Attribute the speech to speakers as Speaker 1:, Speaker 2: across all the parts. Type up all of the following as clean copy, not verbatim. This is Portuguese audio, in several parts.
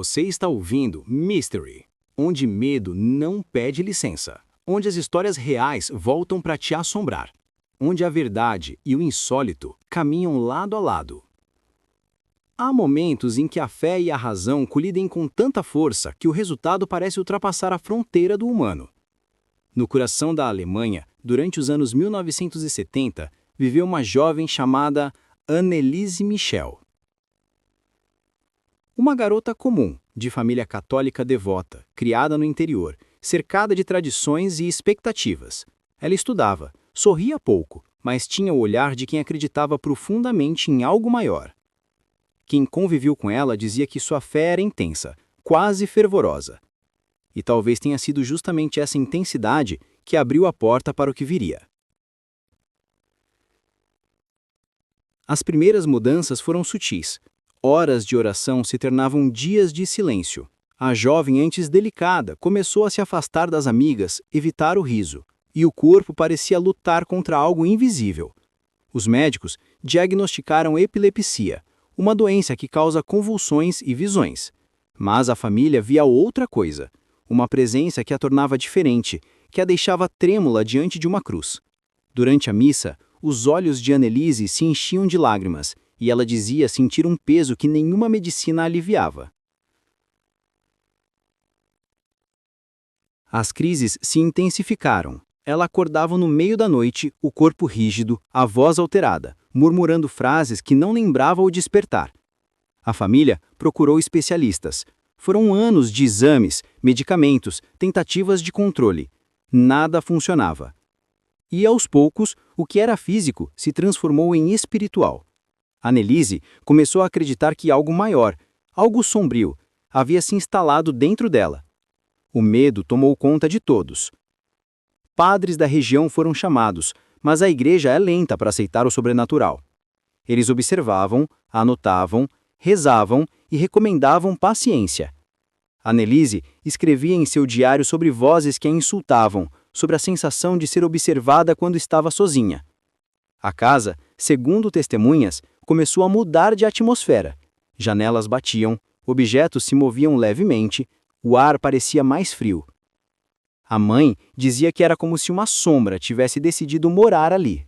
Speaker 1: Você está ouvindo Mystery, onde medo não pede licença, onde as histórias reais voltam para te assombrar, onde a verdade e o insólito caminham lado a lado. Há momentos em que a fé e a razão colidem com tanta força que o resultado parece ultrapassar a fronteira do humano. No coração da Alemanha, durante os anos 1970, viveu uma jovem chamada Anneliese Michel. Uma garota comum, de família católica devota, criada no interior, cercada de tradições e expectativas. Ela estudava, sorria pouco, mas tinha o olhar de quem acreditava profundamente em algo maior. Quem conviveu com ela dizia que sua fé era intensa, quase fervorosa. E talvez tenha sido justamente essa intensidade que abriu a porta para o que viria. As primeiras mudanças foram sutis. Horas de oração se tornavam dias de silêncio. A jovem, antes delicada, começou a se afastar das amigas, evitar o riso, e o corpo parecia lutar contra algo invisível. Os médicos diagnosticaram epilepsia, uma doença que causa convulsões e visões. Mas a família via outra coisa, uma presença que a tornava diferente, que a deixava trêmula diante de uma cruz. Durante a missa, os olhos de Anneliese se enchiam de lágrimas, e ela dizia sentir um peso que nenhuma medicina aliviava. As crises se intensificaram. Ela acordava no meio da noite, o corpo rígido, a voz alterada, murmurando frases que não lembrava o despertar. A família procurou especialistas. Foram anos de exames, medicamentos, tentativas de controle. Nada funcionava. E aos poucos, o que era físico se transformou em espiritual. Anneliese começou a acreditar que algo maior, algo sombrio, havia se instalado dentro dela. O medo tomou conta de todos. Padres da região foram chamados, mas a igreja é lenta para aceitar o sobrenatural. Eles observavam, anotavam, rezavam e recomendavam paciência. Anneliese escrevia em seu diário sobre vozes que a insultavam, sobre a sensação de ser observada quando estava sozinha. A casa, segundo testemunhas, começou a mudar de atmosfera. Janelas batiam, objetos se moviam levemente, o ar parecia mais frio. A mãe dizia que era como se uma sombra tivesse decidido morar ali.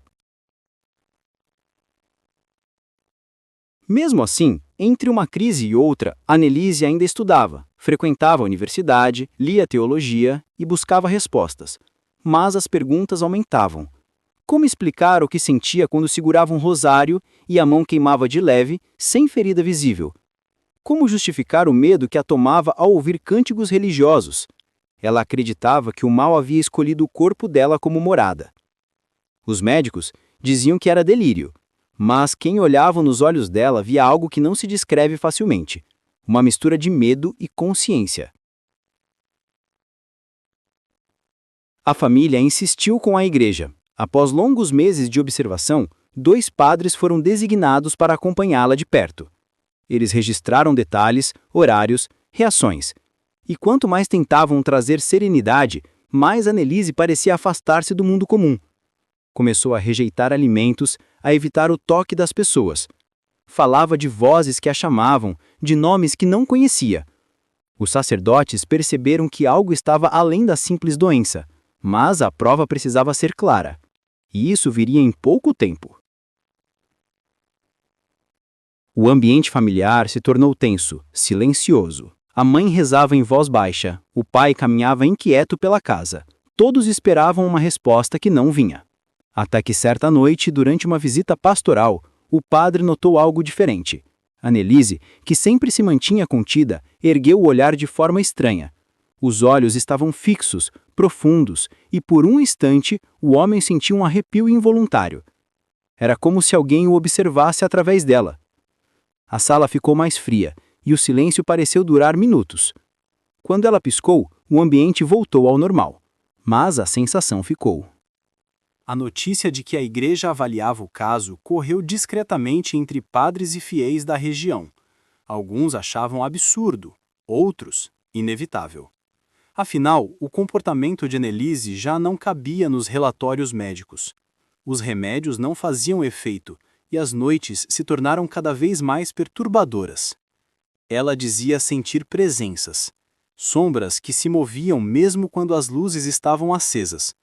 Speaker 1: Mesmo assim, entre uma crise e outra, Anneliese ainda estudava, frequentava a universidade, lia teologia e buscava respostas. Mas as perguntas aumentavam. Como explicar o que sentia quando segurava um rosário e a mão queimava de leve, sem ferida visível? Como justificar o medo que a tomava ao ouvir cânticos religiosos? Ela acreditava que o mal havia escolhido o corpo dela como morada. Os médicos diziam que era delírio, mas quem olhava nos olhos dela via algo que não se descreve facilmente, uma mistura de medo e consciência. A família insistiu com a igreja. Após longos meses de observação, 2 padres foram designados para acompanhá-la de perto. Eles registraram detalhes, horários, reações. E quanto mais tentavam trazer serenidade, mais Anneliese parecia afastar-se do mundo comum. Começou a rejeitar alimentos, a evitar o toque das pessoas. Falava de vozes que a chamavam, de nomes que não conhecia. Os sacerdotes perceberam que algo estava além da simples doença, mas a prova precisava ser clara. E isso viria em pouco tempo. O ambiente familiar se tornou tenso, silencioso. A mãe rezava em voz baixa, o pai caminhava inquieto pela casa. Todos esperavam uma resposta que não vinha. Até que certa noite, durante uma visita pastoral, o padre notou algo diferente. Anneliese, que sempre se mantinha contida, ergueu o olhar de forma estranha. Os olhos estavam fixos, profundos, e por um instante o homem sentiu um arrepio involuntário. Era como se alguém o observasse através dela. A sala ficou mais fria, e o silêncio pareceu durar minutos. Quando ela piscou, o ambiente voltou ao normal. Mas a sensação ficou. A notícia de que a igreja avaliava o caso correu discretamente entre padres e fiéis da região. Alguns achavam absurdo, outros, inevitável. Afinal, o comportamento de Anneliese já não cabia nos relatórios médicos. Os remédios não faziam efeito, e as noites se tornaram cada vez mais perturbadoras. Ela dizia sentir presenças, sombras que se moviam mesmo quando as luzes estavam acesas.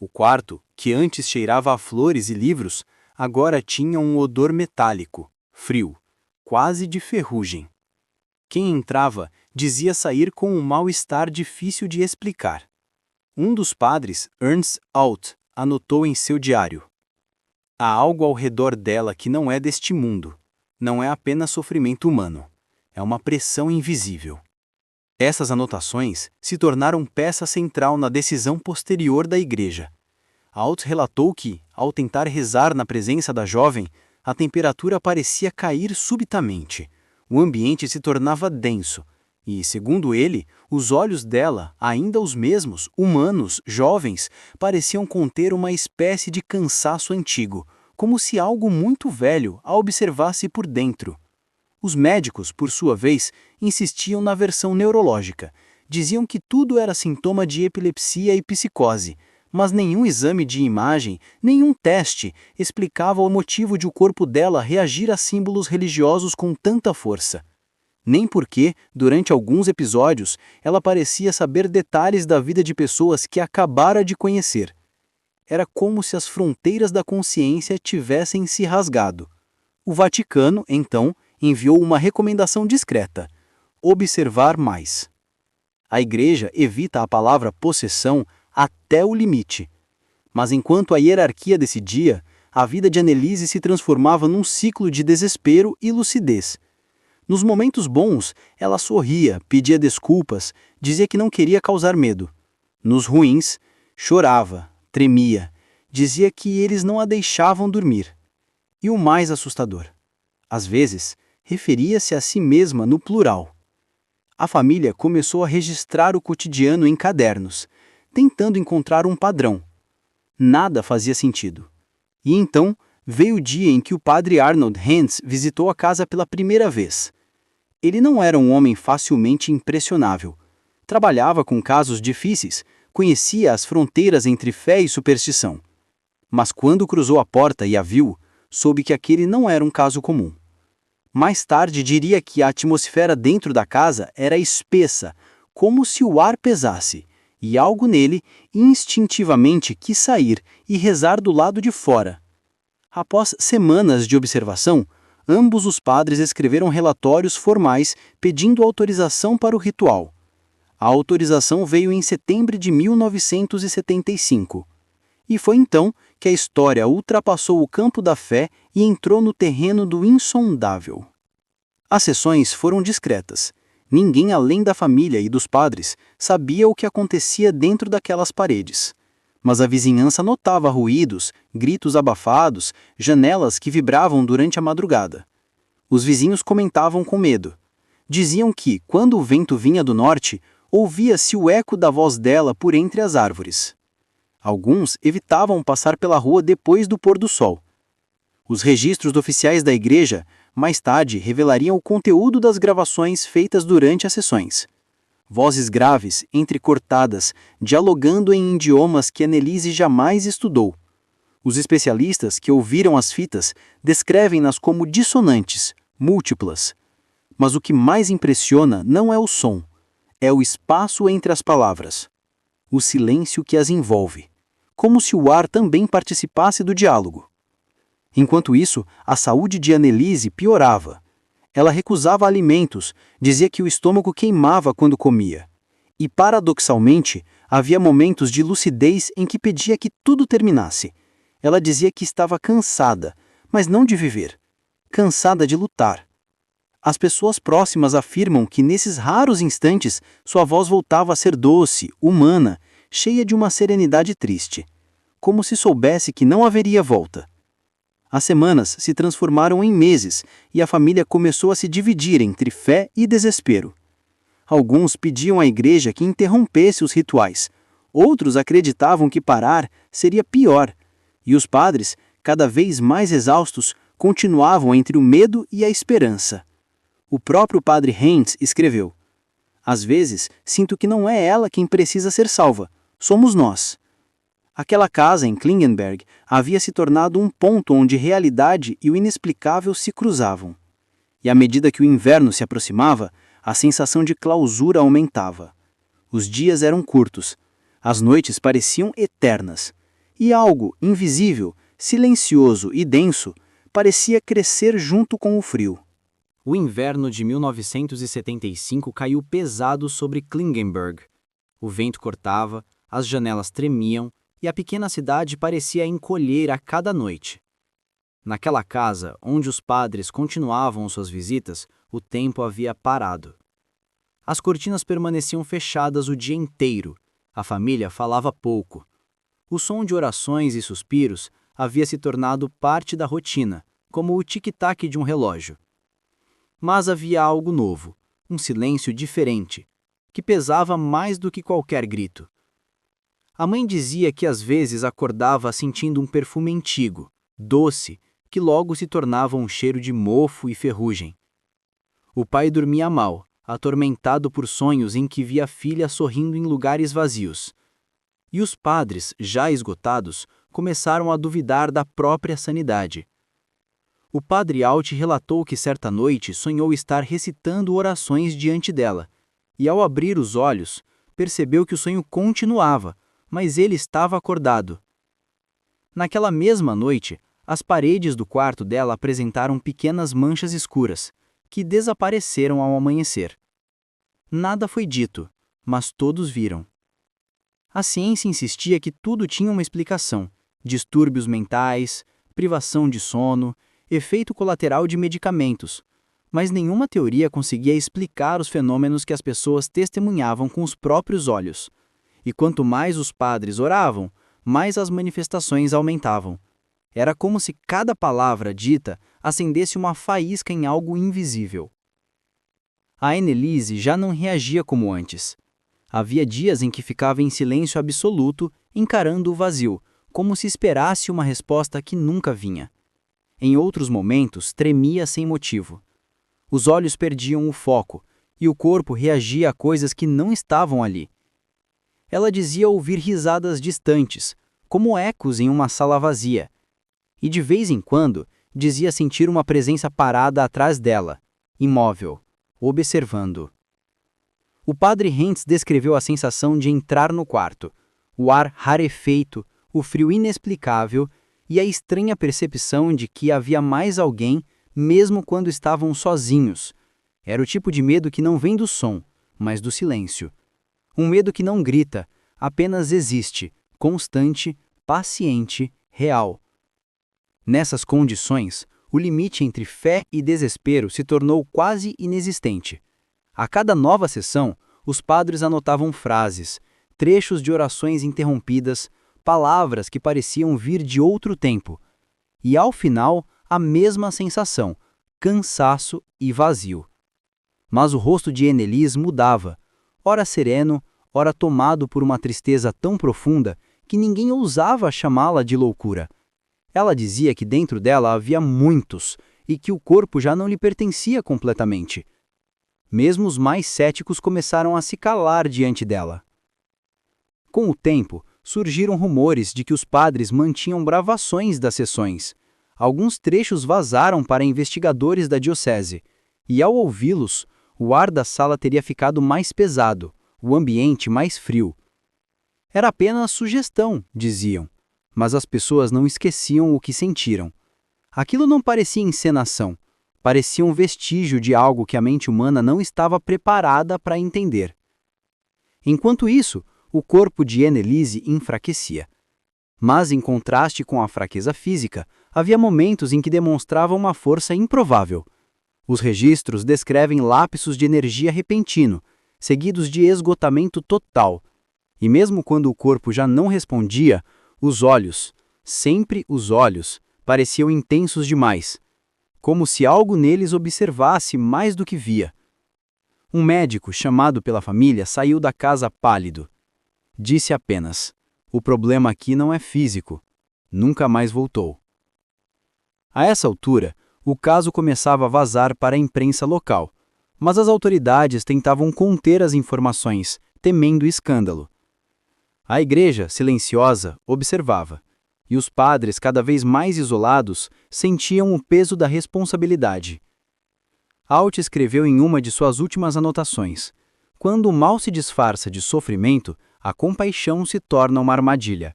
Speaker 1: O quarto, que antes cheirava a flores e livros, agora tinha um odor metálico, frio, quase de ferrugem. Quem entrava dizia sair com um mal-estar difícil de explicar. Um dos padres, Ernst Alt, anotou em seu diário: há algo ao redor dela que não é deste mundo. Não é apenas sofrimento humano. É uma pressão invisível. Essas anotações se tornaram peça central na decisão posterior da igreja. Alt relatou que, ao tentar rezar na presença da jovem, a temperatura parecia cair subitamente. O ambiente se tornava denso, e, segundo ele, os olhos dela, ainda os mesmos, humanos, jovens, pareciam conter uma espécie de cansaço antigo, como se algo muito velho a observasse por dentro. Os médicos, por sua vez, insistiam na versão neurológica. Diziam que tudo era sintoma de epilepsia e psicose, mas nenhum exame de imagem, nenhum teste explicava o motivo de o corpo dela reagir a símbolos religiosos com tanta força. Nem porque, durante alguns episódios, ela parecia saber detalhes da vida de pessoas que acabara de conhecer. Era como se as fronteiras da consciência tivessem se rasgado. O Vaticano, então, enviou uma recomendação discreta: observar mais. A Igreja evita a palavra possessão até o limite. Mas enquanto a hierarquia decidia, a vida de Anneliese se transformava num ciclo de desespero e lucidez. Nos momentos bons, ela sorria, pedia desculpas, dizia que não queria causar medo. Nos ruins, chorava, tremia, dizia que eles não a deixavam dormir. E o mais assustador: às vezes, referia-se a si mesma no plural. A família começou a registrar o cotidiano em cadernos, tentando encontrar um padrão. Nada fazia sentido. E então veio o dia em que o padre Arnold Hens visitou a casa pela primeira vez. Ele não era um homem facilmente impressionável. Trabalhava com casos difíceis, conhecia as fronteiras entre fé e superstição. Mas quando cruzou a porta e a viu, soube que aquele não era um caso comum. Mais tarde diria que a atmosfera dentro da casa era espessa, como se o ar pesasse, e algo nele instintivamente quis sair e rezar do lado de fora. Após semanas de observação, ambos os padres escreveram relatórios formais pedindo autorização para o ritual. A autorização veio em setembro de 1975. E foi então que a história ultrapassou o campo da fé e entrou no terreno do insondável. As sessões foram discretas. Ninguém além da família e dos padres sabia o que acontecia dentro daquelas paredes. Mas a vizinhança notava ruídos, gritos abafados, janelas que vibravam durante a madrugada. Os vizinhos comentavam com medo. Diziam que, quando o vento vinha do norte, ouvia-se o eco da voz dela por entre as árvores. Alguns evitavam passar pela rua depois do pôr do sol. Os registros oficiais da igreja mais tarde revelariam o conteúdo das gravações feitas durante as sessões. Vozes graves, entrecortadas, dialogando em idiomas que Anneliese jamais estudou. Os especialistas que ouviram as fitas descrevem-nas como dissonantes, múltiplas. Mas o que mais impressiona não é o som, é o espaço entre as palavras. O silêncio que as envolve, como se o ar também participasse do diálogo. Enquanto isso, a saúde de Anneliese piorava. Ela recusava alimentos, dizia que o estômago queimava quando comia. E, paradoxalmente, havia momentos de lucidez em que pedia que tudo terminasse. Ela dizia que estava cansada, mas não de viver. Cansada de lutar. As pessoas próximas afirmam que nesses raros instantes sua voz voltava a ser doce, humana, cheia de uma serenidade triste. Como se soubesse que não haveria volta. As semanas se transformaram em meses e a família começou a se dividir entre fé e desespero. Alguns pediam à igreja que interrompesse os rituais, outros acreditavam que parar seria pior, e os padres, cada vez mais exaustos, continuavam entre o medo e a esperança. O próprio padre Hens escreveu: às vezes sinto que não é ela quem precisa ser salva, somos nós. Aquela casa em Klingenberg havia se tornado um ponto onde realidade e o inexplicável se cruzavam. E à medida que o inverno se aproximava, a sensação de clausura aumentava. Os dias eram curtos, as noites pareciam eternas, e algo invisível, silencioso e denso parecia crescer junto com o frio. O inverno de 1975 caiu pesado sobre Klingenberg. O vento cortava, as janelas tremiam e a pequena cidade parecia encolher a cada noite. Naquela casa, onde os padres continuavam suas visitas, o tempo havia parado. As cortinas permaneciam fechadas o dia inteiro. A família falava pouco. O som de orações e suspiros havia se tornado parte da rotina, como o tic-tac de um relógio. Mas havia algo novo, um silêncio diferente, que pesava mais do que qualquer grito. A mãe dizia que às vezes acordava sentindo um perfume antigo, doce, que logo se tornava um cheiro de mofo e ferrugem. O pai dormia mal, atormentado por sonhos em que via a filha sorrindo em lugares vazios. E os padres, já esgotados, começaram a duvidar da própria sanidade. O padre Alt relatou que certa noite sonhou estar recitando orações diante dela, e ao abrir os olhos, percebeu que o sonho continuava, mas ele estava acordado. Naquela mesma noite, as paredes do quarto dela apresentaram pequenas manchas escuras, que desapareceram ao amanhecer. Nada foi dito, mas todos viram. A ciência insistia que tudo tinha uma explicação: distúrbios mentais, privação de sono, efeito colateral de medicamentos, mas nenhuma teoria conseguia explicar os fenômenos que as pessoas testemunhavam com os próprios olhos. E quanto mais os padres oravam, mais as manifestações aumentavam. Era como se cada palavra dita acendesse uma faísca em algo invisível. A Anneliese já não reagia como antes. Havia dias em que ficava em silêncio absoluto, encarando o vazio, como se esperasse uma resposta que nunca vinha. Em outros momentos, tremia sem motivo. Os olhos perdiam o foco, e o corpo reagia a coisas que não estavam ali. Ela dizia ouvir risadas distantes, como ecos em uma sala vazia, e de vez em quando dizia sentir uma presença parada atrás dela, imóvel, observando. O padre Hentz descreveu a sensação de entrar no quarto, o ar rarefeito, o frio inexplicável e a estranha percepção de que havia mais alguém, mesmo quando estavam sozinhos. Era o tipo de medo que não vem do som, mas do silêncio. Um medo que não grita, apenas existe, constante, paciente, real. Nessas condições, o limite entre fé e desespero se tornou quase inexistente. A cada nova sessão, os padres anotavam frases, trechos de orações interrompidas, palavras que pareciam vir de outro tempo. E ao final, a mesma sensação, cansaço e vazio. Mas o rosto de Anneliese mudava, ora sereno, ora tomado por uma tristeza tão profunda que ninguém ousava chamá-la de loucura. Ela dizia que dentro dela havia muitos e que o corpo já não lhe pertencia completamente. Mesmo os mais céticos começaram a se calar diante dela. Com o tempo, surgiram rumores de que os padres mantinham gravações das sessões. Alguns trechos vazaram para investigadores da diocese, e ao ouvi-los, o ar da sala teria ficado mais pesado, o ambiente mais frio. Era apenas sugestão, diziam, mas as pessoas não esqueciam o que sentiram. Aquilo não parecia encenação, parecia um vestígio de algo que a mente humana não estava preparada para entender. Enquanto isso, o corpo de Anneliese enfraquecia. Mas, em contraste com a fraqueza física, havia momentos em que demonstrava uma força improvável. Os registros descrevem lapsos de energia repentino, seguidos de esgotamento total. E mesmo quando o corpo já não respondia, os olhos, sempre os olhos, pareciam intensos demais, como se algo neles observasse mais do que via. Um médico, chamado pela família, saiu da casa pálido. Disse apenas: "O problema aqui não é físico." Nunca mais voltou. A essa altura, o caso começava a vazar para a imprensa local, mas as autoridades tentavam conter as informações, temendo escândalo. A igreja, silenciosa, observava, e os padres, cada vez mais isolados, sentiam o peso da responsabilidade. Alt escreveu em uma de suas últimas anotações: quando o mal se disfarça de sofrimento, a compaixão se torna uma armadilha.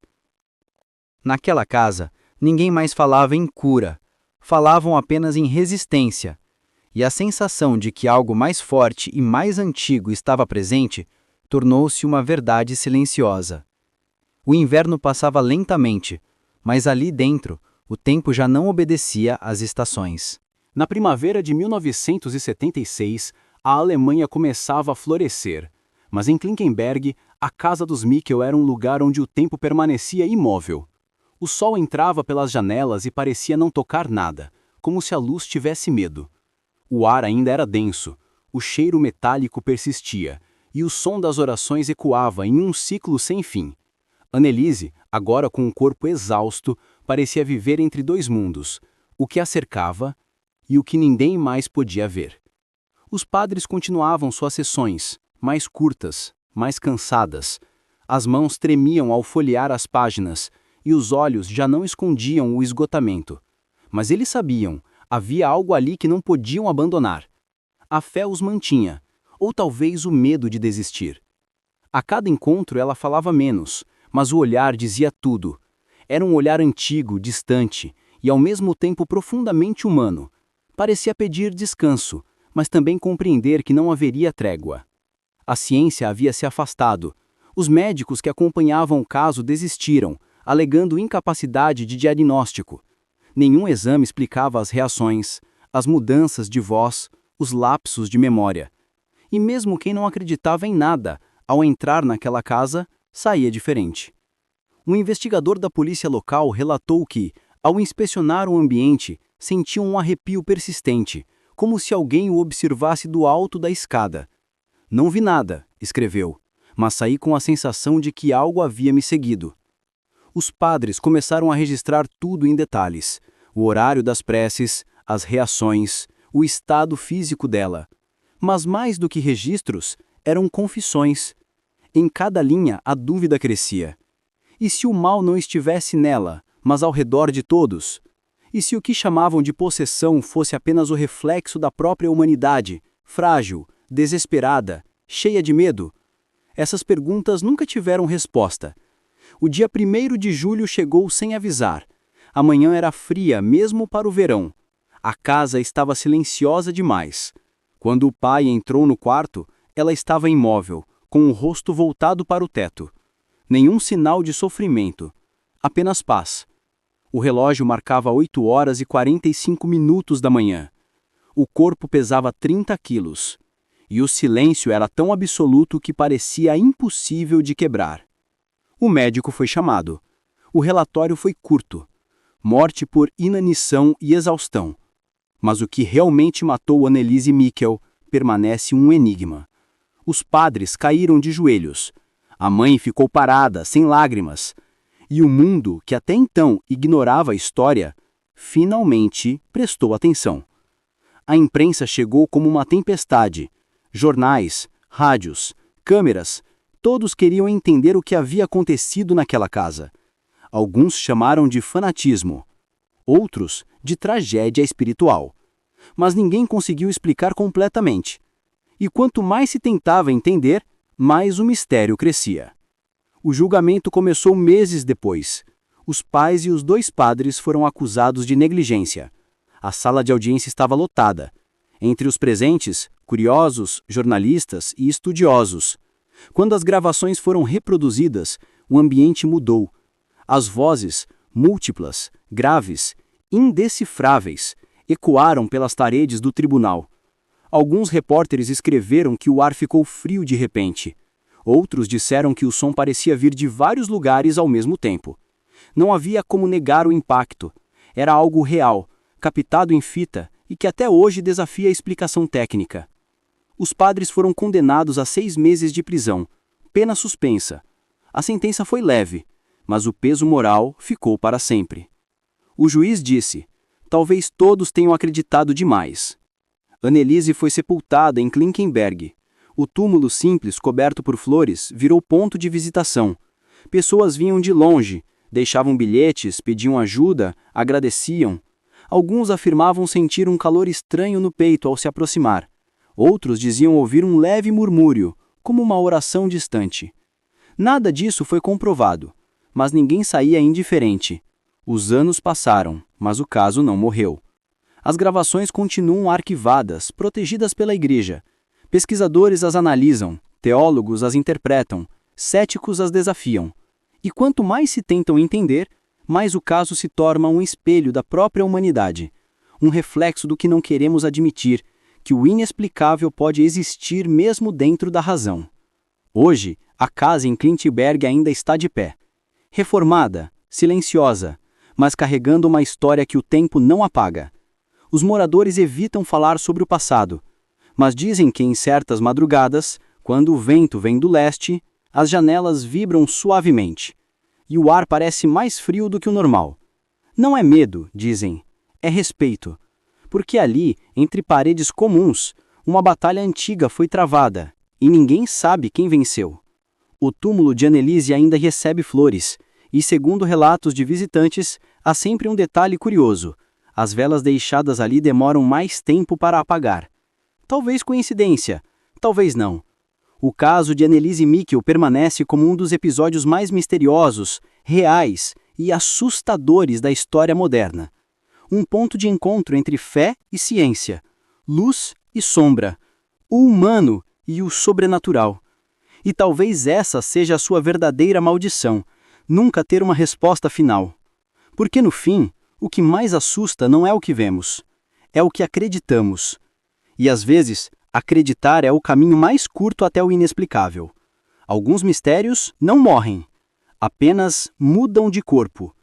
Speaker 1: Naquela casa, ninguém mais falava em cura, falavam apenas em resistência, e a sensação de que algo mais forte e mais antigo estava presente tornou-se uma verdade silenciosa. O inverno passava lentamente, mas ali dentro, o tempo já não obedecia às estações. Na primavera de 1976, a Alemanha começava a florescer, mas em Klinkenberg, a casa dos Mikkel era um lugar onde o tempo permanecia imóvel. O sol entrava pelas janelas e parecia não tocar nada, como se a luz tivesse medo. O ar ainda era denso, o cheiro metálico persistia, e o som das orações ecoava em um ciclo sem fim. Anneliese, agora com um corpo exausto, parecia viver entre dois mundos, o que a cercava e o que ninguém mais podia ver. Os padres continuavam suas sessões, mais curtas, mais cansadas. As mãos tremiam ao folhear as páginas, e os olhos já não escondiam o esgotamento. Mas eles sabiam, havia algo ali que não podiam abandonar. A fé os mantinha, ou talvez o medo de desistir. A cada encontro ela falava menos, mas o olhar dizia tudo. Era um olhar antigo, distante, e ao mesmo tempo profundamente humano. Parecia pedir descanso, mas também compreender que não haveria trégua. A ciência havia se afastado. Os médicos que acompanhavam o caso desistiram, alegando incapacidade de diagnóstico. Nenhum exame explicava as reações, as mudanças de voz, os lapsos de memória. E mesmo quem não acreditava em nada, ao entrar naquela casa, saía diferente. Um investigador da polícia local relatou que, ao inspecionar o ambiente, sentiu um arrepio persistente, como se alguém o observasse do alto da escada. Não vi nada, escreveu, mas saí com a sensação de que algo havia me seguido. Os padres começaram a registrar tudo em detalhes: o horário das preces, as reações, o estado físico dela. Mas mais do que registros, eram confissões. Em cada linha a dúvida crescia. E se o mal não estivesse nela, mas ao redor de todos? E se o que chamavam de possessão fosse apenas o reflexo da própria humanidade, frágil, desesperada, cheia de medo? Essas perguntas nunca tiveram resposta. O dia 1º de julho chegou sem avisar. A manhã era fria mesmo para o verão. A casa estava silenciosa demais. Quando o pai entrou no quarto, ela estava imóvel, com o rosto voltado para o teto. Nenhum sinal de sofrimento. Apenas paz. O relógio marcava 8h45 da manhã. O corpo pesava 30 quilos. E o silêncio era tão absoluto que parecia impossível de quebrar. O médico foi chamado. O relatório foi curto. Morte por inanição e exaustão. Mas o que realmente matou Anneliese Mikkel permanece um enigma. Os padres caíram de joelhos. A mãe ficou parada, sem lágrimas. E o mundo, que até então ignorava a história, finalmente prestou atenção. A imprensa chegou como uma tempestade. Jornais, rádios, câmeras, todos queriam entender o que havia acontecido naquela casa. Alguns chamaram de fanatismo, outros de tragédia espiritual. Mas ninguém conseguiu explicar completamente. E quanto mais se tentava entender, mais o mistério crescia. O julgamento começou meses depois. Os pais e os 2 padres foram acusados de negligência. A sala de audiência estava lotada. Entre os presentes, curiosos, jornalistas e estudiosos. Quando as gravações foram reproduzidas, o ambiente mudou. As vozes, múltiplas, graves, indecifráveis, ecoaram pelas paredes do tribunal. Alguns repórteres escreveram que o ar ficou frio de repente. Outros disseram que o som parecia vir de vários lugares ao mesmo tempo. Não havia como negar o impacto. Era algo real, captado em fita e que até hoje desafia a explicação técnica. Os padres foram condenados a 6 meses de prisão, pena suspensa. A sentença foi leve, mas o peso moral ficou para sempre. O juiz disse: talvez todos tenham acreditado demais. Anneliese foi sepultada em Klinkenberg. O túmulo simples, coberto por flores, virou ponto de visitação. Pessoas vinham de longe, deixavam bilhetes, pediam ajuda, agradeciam. Alguns afirmavam sentir um calor estranho no peito ao se aproximar. Outros diziam ouvir um leve murmúrio, como uma oração distante. Nada disso foi comprovado, mas ninguém saía indiferente. Os anos passaram, mas o caso não morreu. As gravações continuam arquivadas, protegidas pela Igreja. Pesquisadores as analisam, teólogos as interpretam, céticos as desafiam. E quanto mais se tentam entender, mais o caso se torna um espelho da própria humanidade, um reflexo do que não queremos admitir, que o inexplicável pode existir mesmo dentro da razão. Hoje, a casa em Klintberg ainda está de pé. Reformada, silenciosa, mas carregando uma história que o tempo não apaga. Os moradores evitam falar sobre o passado, mas dizem que em certas madrugadas, quando o vento vem do leste, as janelas vibram suavemente, e o ar parece mais frio do que o normal. Não é medo, dizem, é respeito, porque ali, entre paredes comuns, uma batalha antiga foi travada, e ninguém sabe quem venceu. O túmulo de Anneliese ainda recebe flores, e segundo relatos de visitantes, há sempre um detalhe curioso: as velas deixadas ali demoram mais tempo para apagar. Talvez coincidência, talvez não. O caso de Anneliese Michel permanece como um dos episódios mais misteriosos, reais e assustadores da história moderna. Um ponto de encontro entre fé e ciência, luz e sombra, o humano e o sobrenatural. E talvez essa seja a sua verdadeira maldição, nunca ter uma resposta final. Porque no fim, o que mais assusta não é o que vemos, é o que acreditamos. E às vezes, acreditar é o caminho mais curto até o inexplicável. Alguns mistérios não morrem, apenas mudam de corpo.